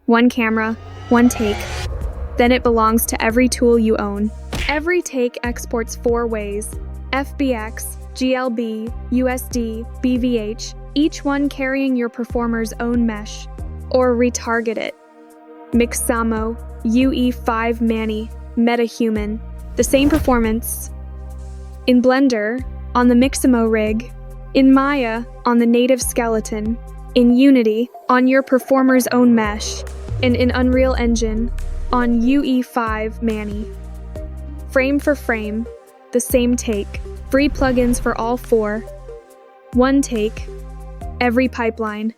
one camera, one take. Then it belongs to every tool you own. Every take exports 4 ways: FBX, GLB, USD, BVH, each one carrying your performer's own mesh, or retargeted. Mixamo, UE5 Manny, MetaHuman, the same performance. In Blender, on the Mixamo rig. In Maya, on the native skeleton. In Unity, on your performer's own mesh. And in Unreal Engine, on UE5 Manny. Frame for frame, the same take. Free plugins for all 4. One take, every pipeline.